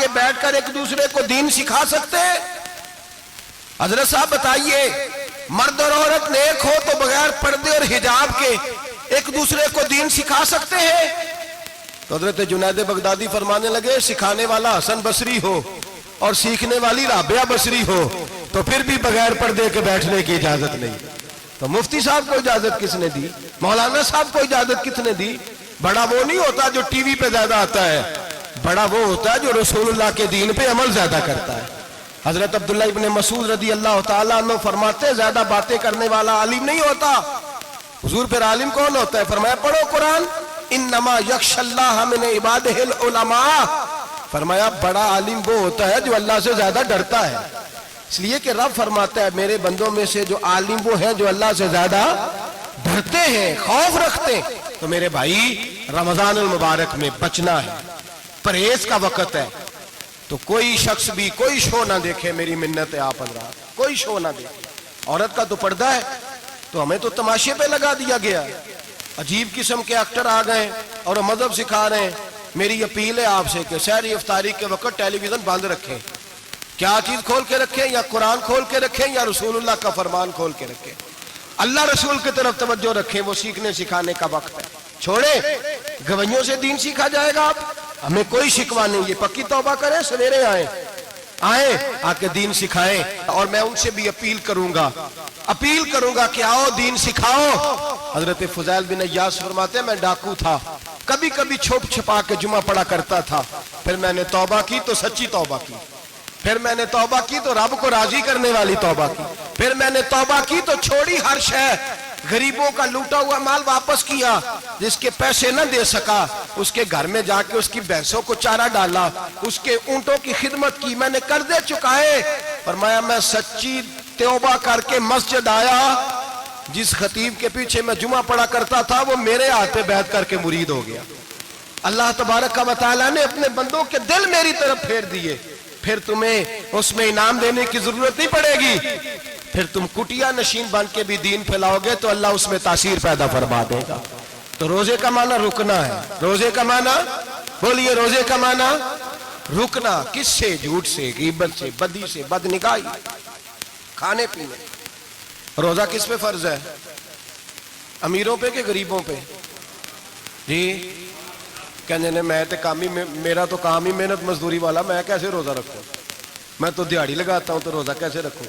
کے بیٹھ کر ایک دوسرے کو دین سکھا سکتے ہیں؟ حضرت صاحب بتائیے، مرد اور عورت نیک ہو تو بغیر پردے اور حجاب کے ایک دوسرے کو دین سکھا سکتے ہیں؟ تو حضرت جنید بغدادی فرمانے لگے سکھانے والا حسن بصری ہو اور سیکھنے والی رابعہ بصری ہو تو پھر بھی بغیر پردے کے بیٹھنے کی اجازت نہیں۔ تو مفتی صاحب کو اجازت کس نے دی؟ مولانا صاحب کو اجازت کس نے دی؟ بڑا وہ نہیں ہوتا جو ٹی وی پہ زیادہ آتا ہے، بڑا وہ ہوتا ہے جو رسول اللہ کے دین پہ عمل زیادہ کرتا ہے۔ حضرت عبداللہ ابن مسعود رضی اللہ تعالیٰ عنہ فرماتے زیادہ باتیں کرنے والا عالم نہیں ہوتا۔ حضور پھر عالم کون ہوتا ہے؟ فرمایا پڑھو قرآن، انما یخشی اللہ من عبادہ العلماء۔ فرمایا بڑا عالم وہ ہوتا ہے جو اللہ سے زیادہ ڈرتا ہے، اس لیے کہ رب فرماتا ہے میرے بندوں میں سے جو عالم وہ ہیں جو اللہ سے زیادہ ڈرتے ہیں، خوف رکھتے ہیں۔ تو میرے بھائی رمضان المبارک میں بچنا ہے، پرہیز کا وقت ہے، تو کوئی شخص بھی کوئی شو نہ دیکھے، میری منت ہے آپ حضرات، کوئی شو نہ دیکھے۔ عورت کا تو پردہ ہے تو ہمیں تو تماشے پہ لگا دیا گیا، عجیب قسم کے ایکٹر آ گئے اور مذہب سکھا رہے ہیں۔ میری اپیل ہے آپ سے کہ سحری افطاری کے وقت ٹیلی ویژن بند رکھیں، کیا چیز کھول کے رکھیں؟ یا قرآن کھول کے رکھیں یا رسول اللہ کا فرمان کھول کے رکھیں، اللہ رسول کی طرف توجہ رکھیں، وہ سیکھنے سکھانے کا وقت ہے۔ چھوڑیں گویوں سے دین سیکھا جائے گا، آپ ہمیں کوئی شکوہ نہیں، یہ پکی توبہ کریں، سویرے آئیں آ کے دین سکھائیں۔ اور میں ان سے بھی اپیل کروں گا کہ آؤ دین سکھاؤ۔ حضرت فضیل بن عیاض فرماتے ہیں میں ڈاکو تھا، کبھی کبھی چھپ چھپا کے جمعہ پڑھا کرتا تھا، پھر میں نے توبہ کی تو سچی توبہ کی، پھر میں نے توبہ کی تو رب کو راضی کرنے والی توبہ کی، پھر میں نے توبہ کی تو چھوڑی ہر شے، غریبوں کا لوٹا ہوا مال واپس کیا، جس کے پیسے نہ دے سکا اس کے گھر میں جا کے اس کی بھینسوں کو چارہ ڈالا، اس کے اونٹوں کی خدمت کی، میں نے قرضے چکائے۔ فرمایا میں سچی توبہ کر کے مسجد آیا، جس خطیب کے پیچھے میں جمعہ پڑھا کرتا تھا وہ میرے ہاتھ پہ بیعت کر کے مرید ہو گیا۔ اللہ تبارک و تعالیٰ نے اپنے بندوں کے دل میری طرف پھیر دیے، پھر تمہیں اس میں انعام دینے کی ضرورت نہیں پڑے گی، پھر تم کٹیا نشین بن کے بھی دین پھیلاؤ گے تو اللہ اس میں تاثیر پیدا فرما دے گا۔ تو روزے کا معنی رکنا ہے، روزے کا معنی بولیے، روزے کا معنی رکنا، کس سے؟ جھوٹ سے، غیبت سے، بدی سے، بدنگاہی، کھانے پینے۔ روزہ کس پہ فرض ہے؟ امیروں پہ کہ غریبوں پہ؟ جی کہنے نے میں تو کام ہی میرا تو کام ہی محنت مزدوری والا، میں کیسے روزہ رکھوں؟ میں تو دیہڑی لگاتا ہوں تو روزہ کیسے رکھوں؟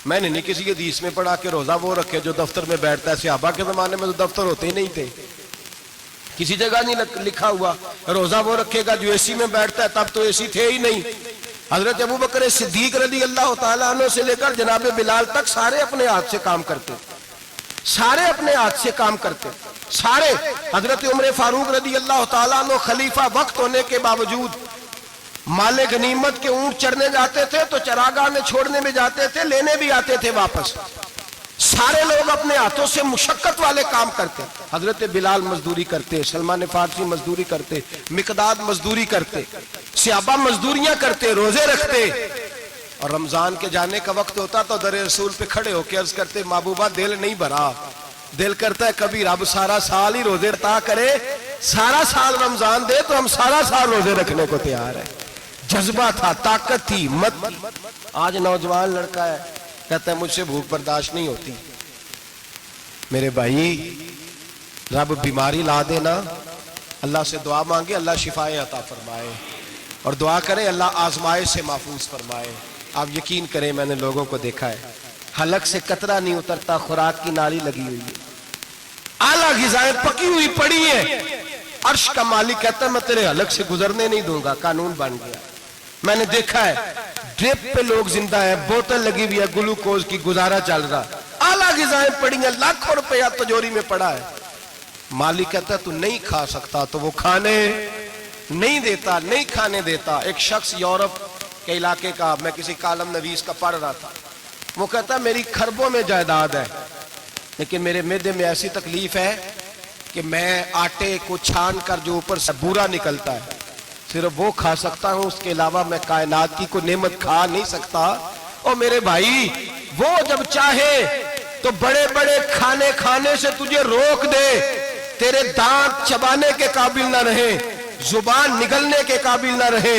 میں نے نہیں کسی حدیث میں پڑھا کہ روزہ وہ رکھے جو دفتر میں بیٹھتا ہے۔ صحابہ کے زمانے میں تو دفتر ہوتے ہی نہیں تھے، کسی جگہ نہیں لکھا ہوا روزہ وہ رکھے گا جو اے سی میں بیٹھتا ہے، تب تو اے سی تھے ہی نہیں۔ حضرت ابوبکر صدیق رضی اللہ تعالیٰ عنہ سے لے کر جناب بلال تک سارے اپنے ہاتھ سے کام کرتے، سارے اپنے ہاتھ سے کام کرتے، سارے۔ حضرت عمر فاروق رضی اللہ تعالیٰ عنہ خلیفہ وقت ہونے کے باوجود مال غنیمت کے اونٹ چرنے جاتے تھے تو چراگاہ میں چھوڑنے میں جاتے تھے، لینے بھی آتے تھے واپس۔ سارے لوگ اپنے ہاتھوں سے مشقت والے کام کرتے، حضرت بلال مزدوری کرتے، سلمان فارسی مزدوری کرتے، مقداد مزدوری کرتے، صحابہ مزدوریاں کرتے، روزے رکھتے۔ اور رمضان کے جانے کا وقت ہوتا تو در رسول پہ کھڑے ہو کے عرض کرتے محبوبہ دل نہیں بھرا، دل کرتا ہے کبھی رب سارا سال ہی روزے عطا کرے، سارا سال رمضان دے تو ہم سارا سال روزے رکھنے کو تیار ہیں۔ جذبہ تھا، طاقت تھی، ہمت تھی۔ آج نوجوان لڑکا ہے کہتا ہے مجھ سے بھوک برداشت نہیں ہوتی۔ میرے بھائی رب بیماری لا دینا، اللہ سے دعا مانگے اللہ شفائیں عطا فرمائے، اور دعا کریں اللہ آزمائش سے محفوظ فرمائے۔ آپ یقین کریں میں نے لوگوں کو دیکھا ہے حلق سے قطرہ نہیں اترتا، خوراک کی نالی لگی ہوئی ہے، اعلیٰ غذائیں پکی ہوئی پڑی ہیں، عرش کا مالک کہتا ہے میں تیرے حلق سے گزرنے نہیں دوں گا، قانون بن گیا۔ میں نے دیکھا ہے ڈرپ پہ لوگ زندہ ہے، بوتل لگی ہوئی ہے، گلوکوز کی، گزارا چل رہا، اعلیٰ غذائیں پڑی ہیں، لاکھوں روپیہ تجوری میں پڑا ہے۔ مالک کہتا ہے تو نہیں کھا سکتا تو وہ کھانے نہیں دیتا، نہیں کھانے دیتا۔ ایک شخص یورپ کے علاقے کا، میں کسی کالم نویس کا پڑھ رہا تھا، وہ کہتا ہے میری خربوں میں جائیداد ہے لیکن میرے معدے میں ایسی تکلیف ہے کہ میں آٹے کو چھان کر جو اوپر سے بورا نکلتا ہے صرف وہ کھا سکتا ہوں، اس کے علاوہ میں کائنات کی کوئی نعمت کھا نہیں سکتا۔ اور میرے بھائی وہ جب چاہے تو بڑے بڑے کھانے کھانے سے تجھے روک دے، تیرے دانت چبانے کے قابل نہ رہے، زبان نگلنے کے قابل نہ رہے،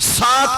7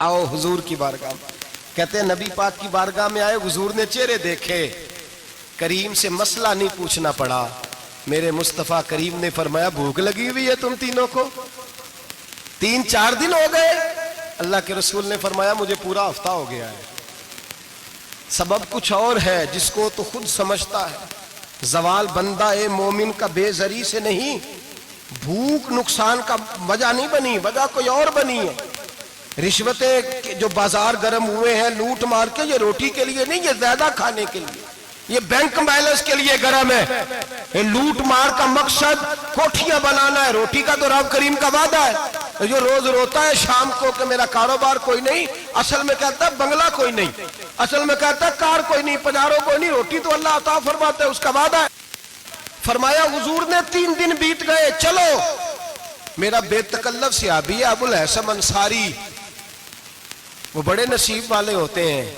آؤ حضور کی بارگاہ میں. کہتے ہیں نبی پاک کی بارگاہ میں آئے, حضور نے چہرے دیکھے, کریم سے مسئلہ نہیں پوچھنا پڑا. میرے مصطفیٰ کریم نے فرمایا بھوک لگی ہوئی ہے تم تینوں کو؟ 3-4 دن ہو گئے. اللہ کے رسول نے فرمایا مجھے پورا ہفتہ ہو گیا ہے. سبب کچھ اور ہے جس کو تو خود سمجھتا ہے. زوال بندہ مومن کا بے زری سے نہیں, بھوک نقصان کا وجہ نہیں بنی, وجہ کوئی اور بنی ہے. رشوتیں جو بازار گرم ہوئے ہیں لوٹ مار کے, یہ روٹی کے لیے نہیں, یہ زیادہ کھانے کے لیے, یہ بینک بیلنس کے لیے گرم ہے. یہ لوٹ مار کا مقصد کوٹھیاں بنانا ہے. روٹی کا تو رب کریم کا وعدہ ہے. جو روز روتا ہے شام کو کہ میرا کاروبار کوئی نہیں, اصل میں کہتا ہے بنگلہ کوئی نہیں, اصل میں کہتا ہے کار کوئی نہیں, پجاروں کوئی نہیں, روٹی تو اللہ عطا فرماتا ہے, اس کا وعدہ ہے. فرمایا حضور نے 3 دن بیت گئے, چلو. میرا بے تکلف صحابی ہے ابو الحسن انصاری, وہ بڑے نصیب والے ہوتے ہیں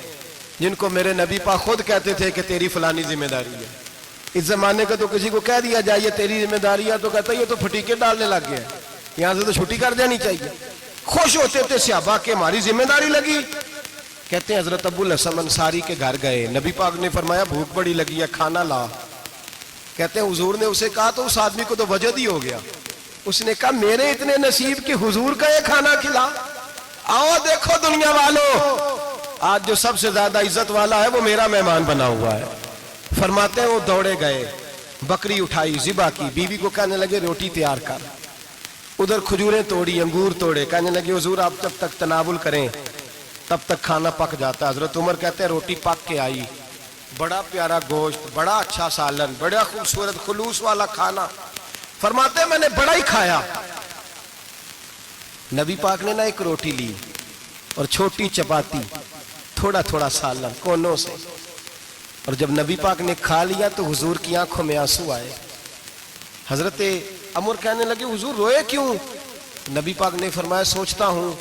جن کو میرے نبی پاک خود کہتے تھے کہ تیری فلانی ذمہ داری ہے. اس زمانے کا تو کسی کو کہہ دیا جائے تیری ذمہ داری ہے تو کہتا ہے یہ تو پھٹیکے ڈالنے لگ گیا, یہاں سے تو چھٹی کر دینی چاہیے. خوش ہوتے تھے صحابہ کہ ہماری ذمہ داری لگی. کہتے ہیں حضرت ابو الحسن انصاری کے گھر گئے, نبی پاک نے فرمایا بھوک بڑی لگی ہے, کھانا لا. کہتے ہیں حضور نے اسے کہا تو اس آدمی کو تو وجد ہی ہو گیا. اس نے کہا میرے اتنے نصیب کہ حضور کا یہ کھانا کھلا. آؤ دیکھو دنیا والوں, آج جو سب سے زیادہ عزت والا ہے وہ میرا مہمان بنا ہوا ہے. فرماتے ہیں وہ دوڑے گئے, بکری اٹھائی, ذبح کی, بیوی کو کہنے لگے روٹی تیار کر. ادھر کھجوریں توڑی, انگور توڑے, کہنے لگے حضور آپ جب تک تناول کریں تب تک کھانا پک جاتا. حضرت عمر کہتے ہیں روٹی پک کے آئی, بڑا پیارا گوشت, بڑا اچھا سالن, بڑا خوبصورت خلوص والا کھانا. فرماتے ہیں میں نے بڑا ہی کھایا. نبی پاک نے نا ایک روٹی لی اور چھوٹی چپاتی, تھوڑا تھوڑا سالن کونوں سے, اور جب نبی پاک نے کھا لیا تو حضور کی آنکھوں میں آنسو آئے. حضرت عمر کہنے لگے حضور روئے کیوں؟ نبی پاک نے فرمایا سوچتا ہوں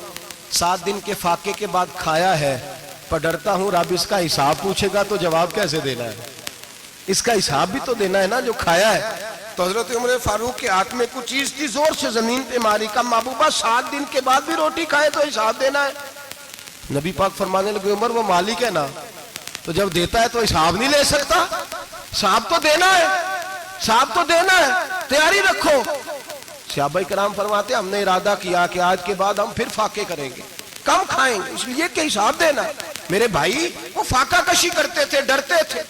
7 دن کے فاقے کے بعد کھایا ہے, پر ڈرتا ہوں رب اس کا حساب پوچھے گا تو جواب کیسے دینا ہے, اس کا حساب بھی تو دینا ہے نا جو کھایا ہے. تو حضرت عمر فاروق کے ہاتھ میں کچھ چیز تھی, زور سے زمین پہ ماری, کا محبوبہ 7 دن کے بعد بھی روٹی کھائے تو حساب دینا ہے. نبی پاک فرمانے لگے عمر وہ مالک ہے نا, تو جب دیتا ہے تو حساب نہیں لے سکتا, حساب تو دینا ہے, حساب تو دینا ہے, تیاری رکھو. صحابہ کرام فرماتے ہم نے ارادہ کیا کہ آج کے بعد ہم پھر فاقے کریں گے, کم کھائیں گے, اس لیے کہ حساب دینا ہے. میرے بھائی وہ فاقہ کشی کرتے تھے, ڈرتے تھے.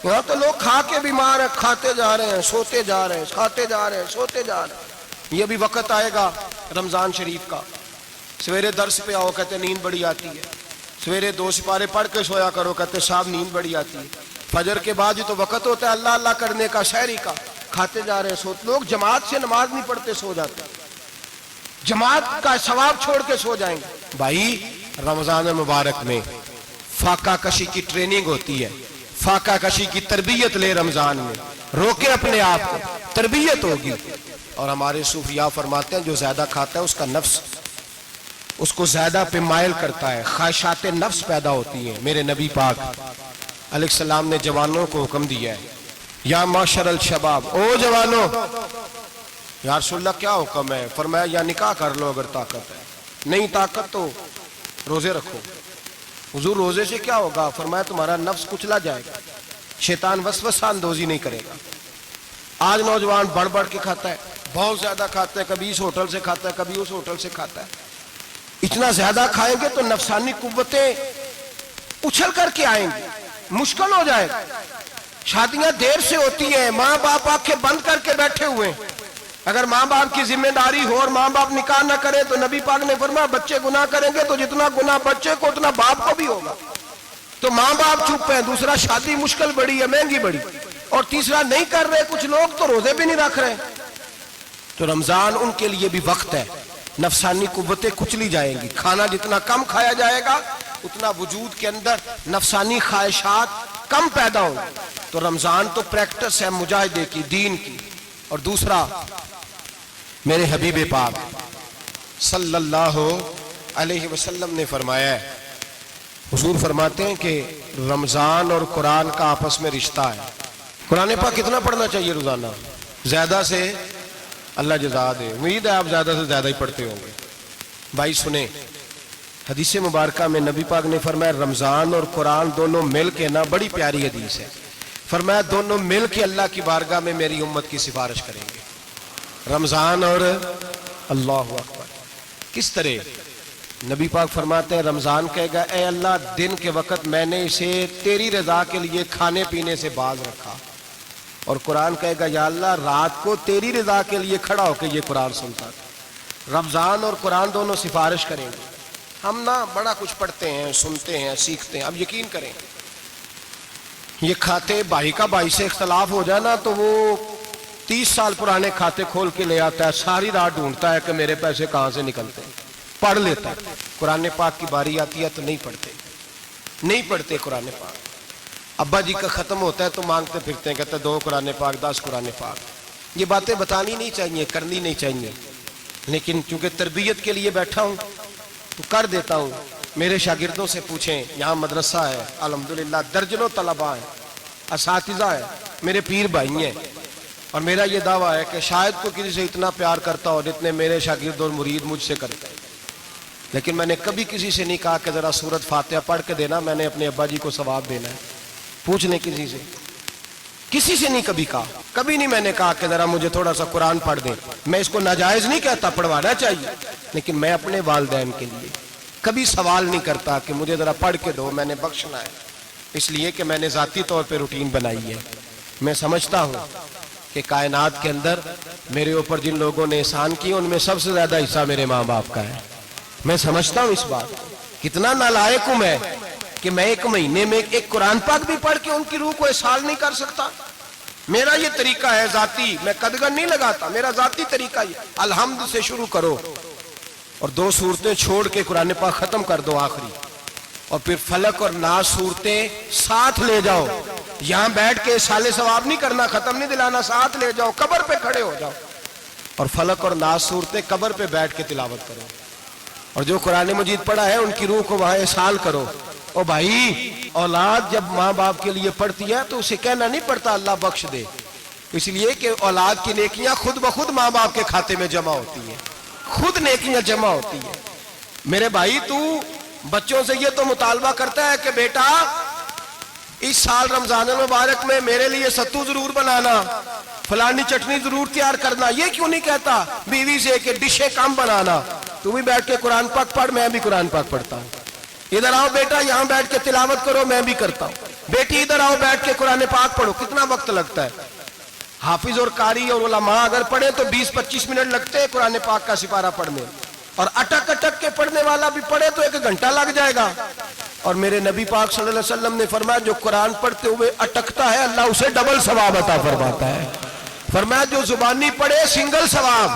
یہاں تو لوگ کھا کے بیمار ہیں, کھاتے جا رہے ہیں, سوتے جا رہے ہیں, کھاتے جا رہے ہیں, سوتے جا رہے ہیں. یہ بھی وقت آئے گا رمضان شریف کا, سویرے درس پہ آؤ کہتے نیند بڑی آتی ہے, سویرے 2 سپارے پڑھ کے سویا کرو کہتے صاحب نیند بڑی آتی ہے. فجر کے بعد ہی تو وقت ہوتا ہے اللہ اللہ کرنے کا, سحری کا, کھاتے جا رہے ہیں, سوتے. لوگ جماعت سے نماز نہیں پڑھتے سو جاتے, جماعت کا ثواب چھوڑ کے سو جائیں گے. بھائی رمضان مبارک میں فاقہ کشی کی ٹریننگ ہوتی ہے, فاقہ کشی کی تربیت لے, رمضان میں روکے اپنے آپ کو, تربیت ہوگی. اور ہمارے صوفیاء فرماتے ہیں جو زیادہ کھاتا ہے اس کا نفس اس کو زیادہ پہ مائل کرتا ہے, خواہشات نفس پیدا ہوتی ہیں. میرے نبی پاک علیہ السلام نے جوانوں کو حکم دیا ہے یا معاشر الشباب, او جوانوں. یا رسول اللہ کیا حکم ہے؟ فرمایا یا نکاح کر لو اگر طاقت ہے, نہیں طاقت تو روزے رکھو. حضور روزے سے کیا ہوگا؟ فرمایا تمہارا نفس کچلا جائے گا, شیطان وسوسہ اندوزی نہیں کرے گا. آج نوجوان بڑھ بڑھ کے کھاتا ہے, بہت زیادہ کھاتا ہے, کبھی اس ہوٹل سے کھاتا ہے, کبھی اس ہوٹل سے کھاتا ہے. اتنا زیادہ کھائیں گے تو نفسانی قوتیں اچھل کر کے آئیں گی, مشکل ہو جائے گا. شادیاں دیر سے ہوتی ہیں, ماں باپ آنکھیں بند کر کے بیٹھے ہوئے ہیں. اگر ماں باپ کی ذمہ داری ہو اور ماں باپ نکاح نہ کرے تو نبی پاک نے فرمایا بچے گناہ کریں گے تو جتنا گناہ بچے کو اتنا باپ کو بھی ہوگا. تو ماں باپ چپ ہیں, دوسرا شادی مشکل بڑی ہے, مہنگی بڑی, اور تیسرا نہیں کر رہے کچھ لوگ تو روزے بھی نہیں رکھ رہے. تو رمضان ان کے لیے بھی وقت ہے, نفسانی قوتیں کچلی جائیں گی. کھانا جتنا کم کھایا جائے گا اتنا وجود کے اندر نفسانی خواہشات کم پیدا ہوں. تو رمضان تو پریکٹس ہے مجاہدے کی, دین کی. اور دوسرا میرے حبیب پاک صلی اللہ علیہ وسلم نے فرمایا ہے, حضور فرماتے ہیں کہ رمضان اور قرآن کا آپس میں رشتہ ہے. قرآن پاک کتنا پڑھنا چاہیے روزانہ؟ زیادہ سے اللہ جزا دے, امید ہے آپ زیادہ سے زیادہ ہی پڑھتے ہوں گے. بھائی سنیں, حدیث مبارکہ میں نبی پاک نے فرمایا رمضان اور قرآن دونوں مل کے نا، بڑی پیاری حدیث ہے، فرمایا دونوں مل کے اللہ کی بارگاہ میں میری امت کی سفارش کریں گے، رمضان اور اللہ اکبر۔ کس طرح؟ نبی پاک فرماتے ہیں رمضان کہے گا اے اللہ دن کے وقت میں نے اسے تیری رضا کے لیے کھانے پینے سے باز رکھا، اور قرآن کہے گا یا اللہ رات کو تیری رضا کے لیے کھڑا ہو کے یہ قرآن سنتا تھا۔ رمضان اور قرآن دونوں سفارش کریں گے۔ ہم نا بڑا کچھ پڑھتے ہیں، سنتے ہیں، سیکھتے ہیں، اب یقین کریں یہ کھاتے بھائی کا بھائی سے اختلاف ہو جائے نا تو وہ 30 سال پرانے کھاتے کھول کے لے آتا ہے، ساری رات ڈھونڈتا ہے کہ میرے پیسے کہاں سے نکلتے ہیں، پڑھ لیتا ہے۔ قرآن پاک کی باری آتی ہے تو نہیں پڑھتے قرآن پاک۔ ابا جی کا ختم ہوتا ہے تو مانگتے پھرتے ہیں، کہتے 2 قرآن پاک 10 قرآن پاک۔ یہ باتیں بتانی نہیں چاہیے، کرنی نہیں چاہیے، لیکن چونکہ تربیت کے لیے بیٹھا ہوں تو کر دیتا ہوں۔ میرے شاگردوں سے پوچھیں، یہاں مدرسہ ہے الحمدللہ، درجنوں طلباء ہیں، اساتذہ ہیں، میرے پیر بھائی ہیں، اور میرا یہ دعویٰ ہے کہ شاید کوئی کسی سے اتنا پیار کرتا ہو جتنے میرے شاگرد اور مرید مجھ سے کرتے ہیں، لیکن میں نے کبھی کسی سے نہیں کہا کہ ذرا سورت فاتحہ پڑھ کے دینا، میں نے اپنے ابا جی کو ثواب دینا ہے۔ پوچھ لیں کسی سے، کسی سے نہیں کبھی کہا، کبھی نہیں میں نے کہا کہ ذرا مجھے تھوڑا سا قرآن پڑھ دیں۔ میں اس کو ناجائز نہیں کہتا، پڑھوانا چاہیے، لیکن میں اپنے والدین کے لیے کبھی سوال نہیں کرتا کہ مجھے ذرا پڑھ کے دو، میں نے بخشنا ہے، اس لیے کہ میں نے ذاتی طور پہ روٹین بنائی ہے۔ میں سمجھتا ہوں کہ کائنات کے اندر میرے اوپر جن لوگوں نے احسان کیے ان میں سب سے زیادہ حصہ میرے ماں باپ کا ہے۔ میں سمجھتا ہوں اس بات، کتنا نالائق ہوں میں کہ میں 1 مہینے میں ایک قرآن پاک بھی پڑھ کے ان کی روح کو احسان نہیں کر سکتا۔ میرا یہ طریقہ ہے ذاتی، میں قدغن نہیں لگاتا، میرا ذاتی طریقہ یہ الحمد سے شروع کرو اور 2 سورتیں چھوڑ کے قرآن پاک ختم کر دو آخری، اور پھر فلق اور ناس صورتیں ساتھ لے جاؤ۔ یہاں بیٹھ کے سالے ثواب نہیں کرنا، ختم نہیں دلانا، ساتھ لے جاؤ، قبر پہ کھڑے ہو جاؤ اور فلق اور ناس صورتیں قبر پہ بیٹھ کے تلاوت کرو، اور جو قرآن مجید پڑھا ہے ان کی روح کو وہاں احسال کرو۔ او بھائی، اولاد جب ماں باپ کے لیے پڑھتی ہے تو اسے کہنا نہیں پڑتا اللہ بخش دے، اس لیے کہ اولاد کی نیکیاں خود بخود ماں باپ کے کھاتے میں جمع ہوتی ہیں، خود نیکیاں جمع ہوتی ہیں۔ میرے بھائی تو بچوں سے یہ تو مطالبہ کرتا ہے کہ بیٹا اس سال رمضان المبارک میں میرے لیے ستو ضرور بنانا، فلانی چٹنی ضرور تیار کرنا، یہ کیوں نہیں کہتا بیوی سے کہ ڈشیں کم بنانا، تو بھی بیٹھ کے قرآن پاک پڑھ، میں بھی قرآن پاک پڑھتا ہوں، ادھر آؤ بیٹا یہاں بیٹھ کے تلاوت کرو، میں بھی کرتا ہوں، بیٹی ادھر آؤ بیٹھ کے قرآن پاک پڑھو۔ کتنا وقت لگتا ہے؟ حافظ اور قاری اور علماء اگر پڑھے تو 20-25 منٹ لگتے ہیں قرآن پاک کا سپارہ پڑھنے، اور اٹک اٹک کے پڑھنے والا بھی پڑھے تو 1 گھنٹہ لگ جائے گا۔ اور میرے نبی پاک صلی اللہ علیہ وسلم نے فرمایا جو قرآن پڑھتے ہوئے اٹکتا ہے اللہ اسے ڈبل ثواب عطا فرماتا ہے۔ فرمایا جو زبانی پڑھے سنگل ثواب،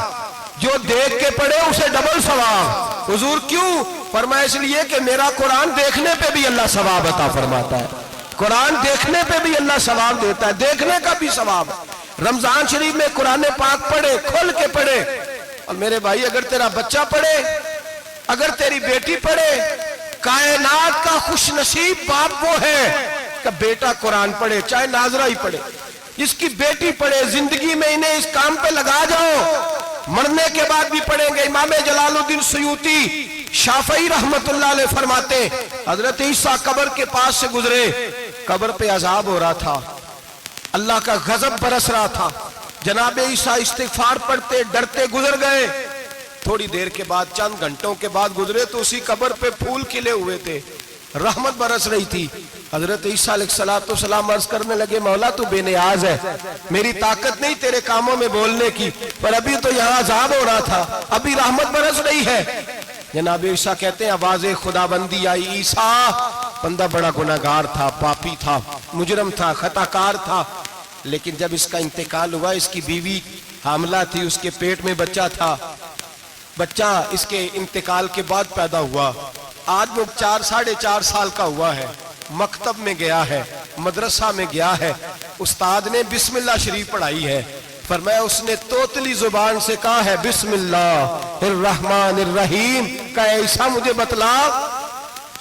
جو دیکھ کے پڑھے اسے ڈبل ثواب۔ حضور کیوں؟ فرمایا اس لیے کہ میرا قرآن دیکھنے پہ بھی اللہ ثواب عطا فرماتا ہے، قرآن دیکھنے پہ بھی اللہ ثواب دیتا ہے، دیکھنے کا بھی ثواب۔ رمضان شریف میں قرآن پاک پڑھے، کھول کے پڑھے، اور میرے بھائی اگر تیرا بچہ پڑھے، اگر تیری بیٹی پڑھے، کائنات کا خوش نصیب باپ وہ ہے کہ بیٹا قرآن پڑھے، چاہے ناظرہ ہی پڑھے، جس کی بیٹی پڑھے۔ زندگی میں انہیں اس کام پہ لگا جاؤ، مرنے کے بعد بھی پڑھیں گے۔ امام جلال الدین سیوطی شافعی رحمت اللہ علیہ فرماتے حضرت عیسیٰ قبر کے پاس سے گزرے، قبر پہ عذاب ہو رہا تھا، اللہ کا غضب برس رہا تھا، جناب عیسیٰ استغفار پڑھتے ڈرتے گزر گئے۔ تھوڑی دیر کے بعد، چند گھنٹوں کے بعد گزرے تو اسی قبر پہ پھول کھلے ہوئے تھے، رحمت برس رہی تھی۔ حضرت عیسیٰ علیہ السلام عرض کرنے لگے مولا تو بے نیاز ہے، میری طاقت نہیں تیرے کاموں میں بولنے کی، پر ابھی تو یہاں عذاب ہو رہا تھا، ابھی رحمت برس رہی ہے۔ جناب عیسیٰ کہتے ہیں آواز خدا بندی آئی، عیسیٰ بندہ بڑا گناہگار تھا، پاپی تھا، مجرم تھا، خطا کار تھا، لیکن جب اس کا انتقال ہوا، اس کی بیوی حاملہ تھی، اس کے پیٹ میں بچہ تھا، بچہ اس کے انتقال کے بعد پیدا ہوا، آج وہ 4-4.5 سال کا ہوا ہے، مکتب میں گیا ہے، مدرسہ میں گیا ہے، استاد نے بسم اللہ شریف پڑھائی ہے، فرمایا اس نے توتلی زبان سے کہا ہے بسم اللہ الرحمن الرحیم، کہ عیسیٰ مجھے بتلا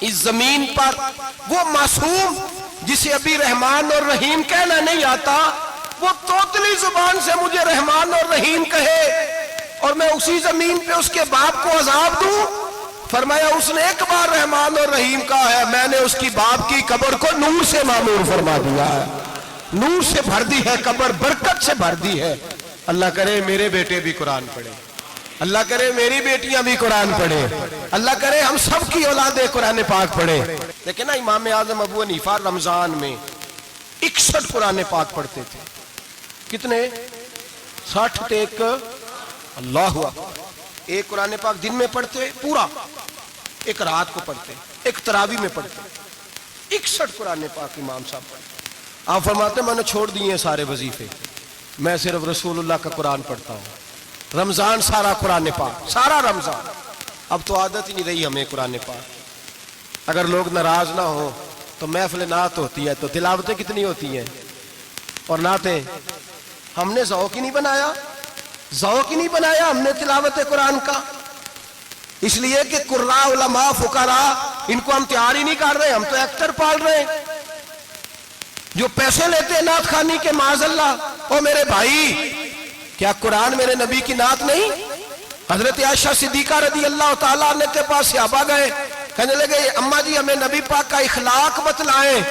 اس زمین پر وہ معصوم جسے ابھی رحمان اور رحیم کہنا نہیں آتا، وہ توتلی زبان سے مجھے رحمان اور رحیم کہے، اور میں اسی زمین پہ اس کے باپ کو عذاب دوں۔ فرمایا اس نے ایک بار رحمان اور رحیم کہا ہے، میں نے اس کی باپ کی قبر کو نور سے معمور فرما دیا ہے، نور سے بھر دی ہے قبر، برکت سے بھر دی ہے۔ اللہ کرے میرے بیٹے بھی قرآن پڑھے، اللہ کرے میری بیٹیاں بھی قرآن پڑھے، اللہ کرے ہم سب کی اولادیں قرآن پاک پڑھے۔ لیکن نا امام اعظم ابو حنیفہ رمضان میں 61 قرآن پاک پڑھتے تھے۔ کتنے؟ 60 ٹیک اللہ اکبر۔ ایک قرآن پاک دن میں پڑھتے پورا، ایک رات کو پڑھتے، ایک تراویح میں پڑھتے۔ 61 قرآن پاک امام صاحب پڑھتے۔ آپ فرماتے میں نے چھوڑ دیے سارے وظیفے، میں صرف رسول اللہ کا قرآن پڑھتا ہوں۔ رمضان سارا قرآن پاک، سارا رمضان۔ اب تو عادت ہی نہیں رہی ہمیں قرآن پاک۔ اگر لوگ ناراض نہ ہو تو محفل نعت ہوتی ہے تو تلاوتیں کتنی ہوتی ہیں، اور نعتیں ہم نے ذوق ہی نہیں بنایا، ذوق ہی نہیں بنایا ہم نے تلاوت قرآن کا، اس لیے کہ قراء علماء فقراء ان کو ہم تیار ہی نہیں کر رہے، ہم تو ایکٹر پال رہے ہیں جو پیسے لیتے ہیں نعت خوانی کے، معاذ اللہ۔ او میرے بھائی، کیا قرآن میرے نبی کی نعت نہیں؟ حضرت عائشہ صدیقہ رضی اللہ تعالیٰ عنہ کے پاس صحابہ گئے، کہنے لگے اماں جی ہمیں نبی پاک کا اخلاق بتلائیں۔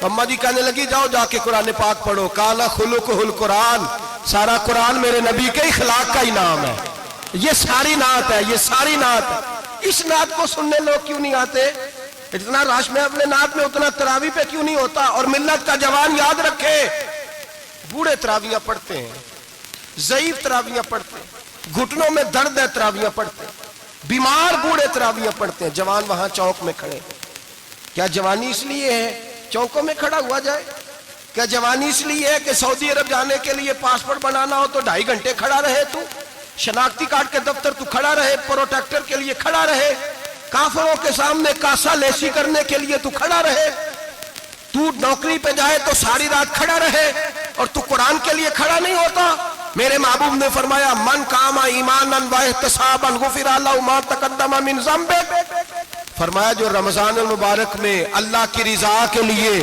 اماں جی کہنے لگی جاؤ جا کے قرآن پاک پڑھو، کالا خلقہ القرآن، سارا قرآن میرے نبی کے اخلاق کا انعام ہے، یہ ساری نعت ہے، یہ ساری نعت ہے۔ اس نعت کو سننے لوگ کیوں نہیں آتے؟ اتنا راش میں اپنے نعت میں اتنا تراویح پہ کیوں نہیں ہوتا؟ اور ملت کا جوان یاد رکھے، بوڑھے تراویحاں پڑھتے ہیں، ضعیف تراویحاں پڑھتے ہیں، گھٹنوں میں درد ہے تراویحاں پڑھتے ہیں، بیمار بوڑھے تراویحاں پڑھتے ہیں، جوان وہاں چوک میں کھڑے۔ کیا جوانی اس لیے ہے چوکوں میں کھڑا ہوا جائے؟ کیا جوانی اس لیے ہے کہ سعودی عرب جانے کے لیے پاسپورٹ بنانا ہو تو 2.5 گھنٹے کھڑا رہے؟ تو شناختی کارڈ کے دفتر تو کھڑا رہے، پروٹیکٹر کے لیے کھڑا رہے، کافروں کے سامنے کاسا لیسی کرنے کے لیے تو کھڑا رہے، تو نوکری پہ جائے تو ساری رات کھڑا رہے، اور تو قرآن کے لیے کھڑا نہیں ہوتا؟ میرے محبوب نے فرمایا من قام ایمانا و احتسابا غفر له ما تقدم من ذنبه، فرمایا جو رمضان المبارک میں اللہ کی رضا کے لیے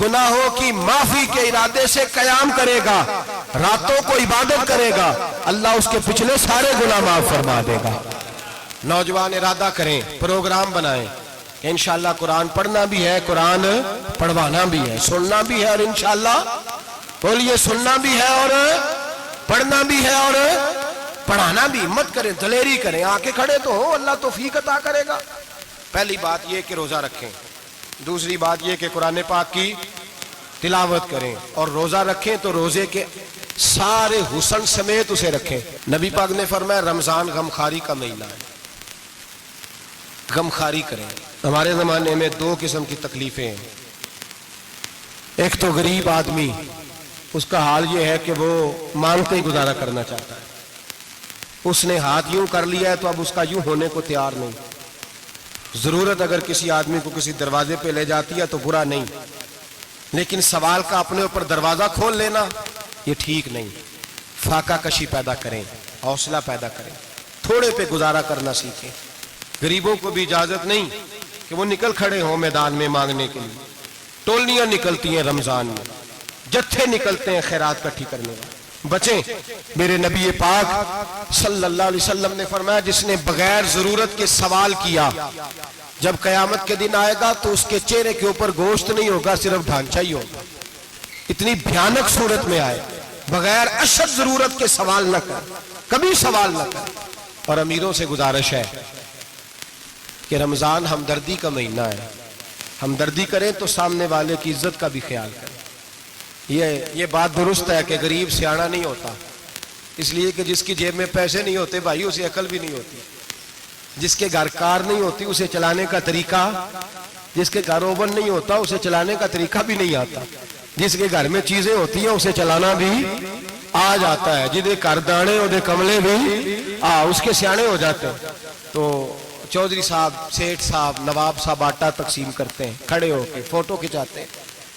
گناہوں کی معافی کے ارادے سے قیام کرے گا، راتوں کو عبادت کرے گا، اللہ اس کے پچھلے سارے گناہ معاف فرما دے گا۔ نوجوان ارادہ کریں، پروگرام بنائیں کہ انشاءاللہ قرآن پڑھنا بھی ہے، قرآن پڑھوانا بھی ہے، سننا بھی ہے، اور انشاءاللہ بولیے سننا بھی ہے اور پڑھنا بھی ہے اور پڑھانا بھی۔ مت کریں، دلیری کریں، آ کے کھڑے تو ہو، اللہ توفیق عطا کرے گا۔ پہلی بات یہ کہ روزہ رکھیں، دوسری بات یہ کہ قرآن پاک کی تلاوت کریں، اور روزہ رکھیں تو روزے کے سارے حسن سمیت اسے رکھیں۔ نبی پاک نے فرمایا رمضان غمخاری کا مہینہ ہے، غمخاری کریں۔ ہمارے زمانے میں 2 قسم کی تکلیفیں ہیں، ایک تو غریب آدمی، اس کا حال یہ ہے کہ وہ مانگتے ہی گزارا کرنا چاہتا ہے، اس نے ہاتھ یوں کر لیا ہے تو اب اس کا یوں ہونے کو تیار نہیں۔ ضرورت اگر کسی آدمی کو کسی دروازے پہ لے جاتی ہے تو برا نہیں، لیکن سوال کا اپنے اوپر دروازہ کھول لینا یہ ٹھیک نہیں۔ فاقہ کشی پیدا کریں، حوصلہ پیدا کریں، تھوڑے پہ گزارا کرنا سیکھیں۔ غریبوں کو بھی اجازت نہیں کہ وہ نکل کھڑے ہوں میدان میں مانگنے کے لیے، ٹولنیاں نکلتی ہیں رمضان میں، جتھے نکلتے ہیں خیرات کٹھی کرنے والے، بچیں۔ میرے نبی پاک صلی اللہ علیہ وسلم نے فرمایا جس نے بغیر ضرورت کے سوال کیا، جب قیامت کے دن آئے گا تو اس کے چہرے کے اوپر گوشت نہیں ہوگا، صرف ڈھانچہ ہی ہوگا۔ اتنی بھیانک صورت میں آئے، بغیر اشد ضرورت کے سوال نہ کر، کبھی سوال نہ کر۔ اور امیروں سے گزارش ہے کہ رمضان ہمدردی کا مہینہ ہے، ہمدردی کریں تو سامنے والے کی عزت کا بھی خیال کریں۔ یہ بات درست ہے کہ غریب سیاڑا نہیں ہوتا، اس لیے کہ جس کی جیب میں پیسے نہیں ہوتے بھائی اسے عقل بھی نہیں ہوتی، جس کے گھر کار نہیں ہوتی اسے چلانے کا طریقہ، جس کے گھر اوون نہیں ہوتا اسے چلانے کا طریقہ بھی نہیں آتا، جس کے گھر میں چیزیں ہوتی ہیں اسے چلانا بھی آ جاتا ہے، جدے گھر دانے اودے کملے بھی اس کے سیانے ہو جاتے ہیں۔ تو چودھری صاحب، سیٹھ صاحب، نواب صاحب آٹا تقسیم کرتے ہیں، کھڑے ہو کے فوٹو کھچاتے ہیں،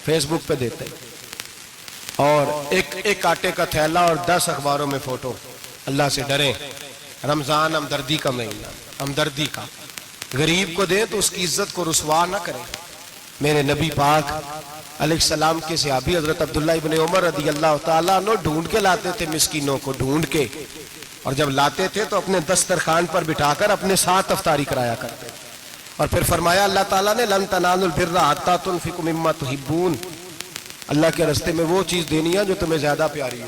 فیس بک پہ دیتے ہیں، اور ایک آٹے کا تھیلا اور 10 اخباروں میں فوٹو۔ اللہ سے ڈریں، رمضان ہمدردی کا مہینہ، ہمدردی کا۔ غریب کو دیں تو اس کی عزت کو رسوا نہ کریں۔ میرے نبی پاک علیہ السلام کے صحابی حضرت عبداللہ ابن عمر رضی اللہ تعالیٰ عنہ ڈھونڈ کے لاتے تھے مسکینوں کو، ڈھونڈ کے اور جب لاتے تھے تو اپنے دسترخوان پر بٹھا کر اپنے ساتھ افطاری کرایا کرتے تھے. اور پھر فرمایا اللہ تعالیٰ نے لن تنالوا البر حتی تنفقوا مما تحبون، اللہ کے راستے میں وہ چیز دینی ہے جو تمہیں زیادہ پیاری ہو.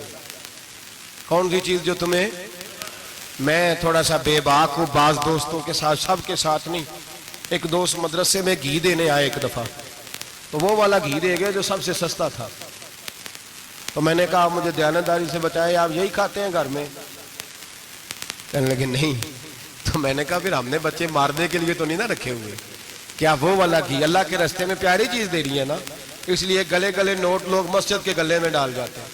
کون سی چیز جو تمہیں؟ میں تھوڑا سا بے باک ہوں، بعض دوستوں کے ساتھ، سب کے ساتھ نہیں. ایک دوست مدرسے میں گھی دینے آئے ایک دفعہ، تو وہ والا گھی دے گئے جو سب سے سستا تھا. تو میں نے کہا آپ مجھے دیانتداری سے بتائیں، آپ یہی کھاتے ہیں گھر میں؟ کہنے لگے نہیں. تو میں نے کہا پھر ہم نے بچے مارنے کے لیے تو نہیں نہ رکھے ہوئے، کیا وہ والا گھی اللہ کے راستے میں پیاری چیز دے رہی ہے نا. اس لیے گلے گلے نوٹ لوگ مسجد کے گلے میں ڈال جاتے ہیں،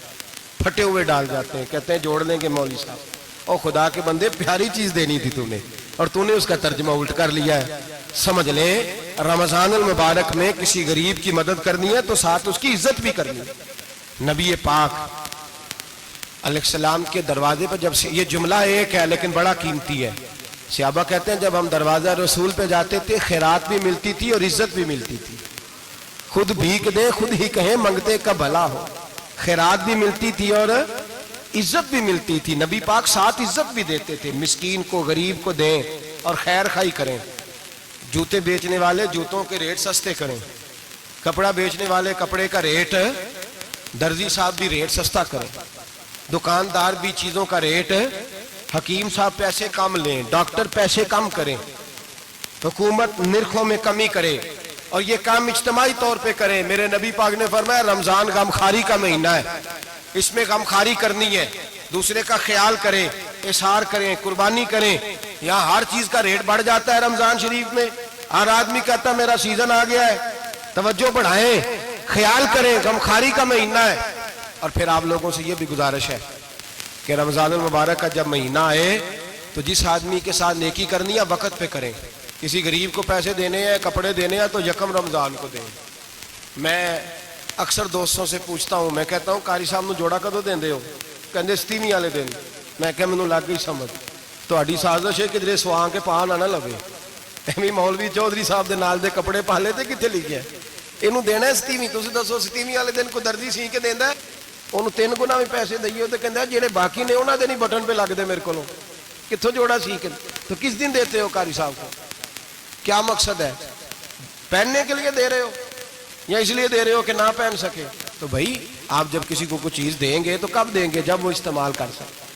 پھٹے ہوئے ڈال جاتے ہیں، کہتے ہیں جوڑ لیں گے مولوی صاحب. اور خدا کے بندے پیاری چیز دینی تھی تو نے، اور تو نے اس کا ترجمہ الٹ کر لیا ہے. سمجھ لیں رمضان المبارک میں کسی غریب کی مدد کرنی ہے تو ساتھ اس کی عزت بھی کرنی ہے. نبی پاک علیہ السلام کے دروازے پر جب سے، یہ جملہ ایک ہے لیکن بڑا قیمتی ہے، صحابہ کہتے ہیں جب ہم دروازہ رسول پہ جاتے تھے خیرات بھی ملتی تھی اور عزت بھی ملتی تھی. خود بھیک دیں خود ہی کہیں منگتے کا بھلا ہو. خیرات بھی ملتی تھی اور عزت بھی ملتی تھی. نبی پاک ساتھ عزت بھی دیتے تھے، مسکین کو غریب کو دیں اور خیر خائی کریں. جوتے بیچنے والے جوتوں کے ریٹ سستے کریں، کپڑا بیچنے والے کپڑے کا ریٹ، درزی صاحب بھی ریٹ سستا کریں، دکاندار بھی چیزوں کا ریٹ، حکیم صاحب پیسے کم لیں، ڈاکٹر پیسے کم کریں، حکومت نرخوں میں کمی کرے، اور یہ کام اجتماعی طور پہ کریں. میرے نبی پاک نے فرمایا رمضان غمخواری کا مہینہ ہے، اس میں غمخواری کرنی ہے، دوسرے کا خیال کریں، اظہار کریں، قربانی کریں. یہاں ہر چیز کا ریٹ بڑھ جاتا ہے رمضان شریف میں. ہر آدمی کہتا ہے میرا سیزن آ گیا ہے، توجہ بڑھائیں، خیال کریں، غمخواری کا مہینہ ہے. اور پھر آپ لوگوں سے یہ بھی گزارش ہے کہ رمضان المبارک کا جب مہینہ آئے تو جس آدمی کے ساتھ نیکی کرنی ہے وقت پہ کریں. کسی غریب کو پیسے دینے ہیں، کپڑے دینے ہیں تو یکم رمضان کو دیں. میں اکثر دوستوں سے پوچھتا ہوں، میں کہتا ہوں قاری صاحب نو جوڑا کدو دیندے ہو؟ کہندے ستیویں والے دن. میں کہ مینوں لگ گئی سمجھ، تہاڈی سازش ہے کدھرے سواں کے پا نہ لگے. ایویں مولوی چودھری صاحب دے نال دے کپڑے پا لے تے کتنے لکھیا ہے اینوں دینا ہے ستیویں. تسی دسو ستیویں والے دن کوئی دردی سی کے دیندا ہے؟ انہوں 3 گنا بھی پیسے دئیے تو کہندا جڑے باقی نے انہاں دے نہیں بٹن پہ لگ دے میرے کولوں، کتھوں جوڑا سی کے. تو کس دن دیتے ہو قاری صاحب کو؟ کیا مقصد ہے؟ پہننے کے لیے دے رہے ہو یا اس لیے دے رہے ہو کہ نہ پہن سکے؟ تو بھائی آپ جب کسی کو کوئی چیز دیں گے تو کب دیں گے؟ جب وہ استعمال کر سکے.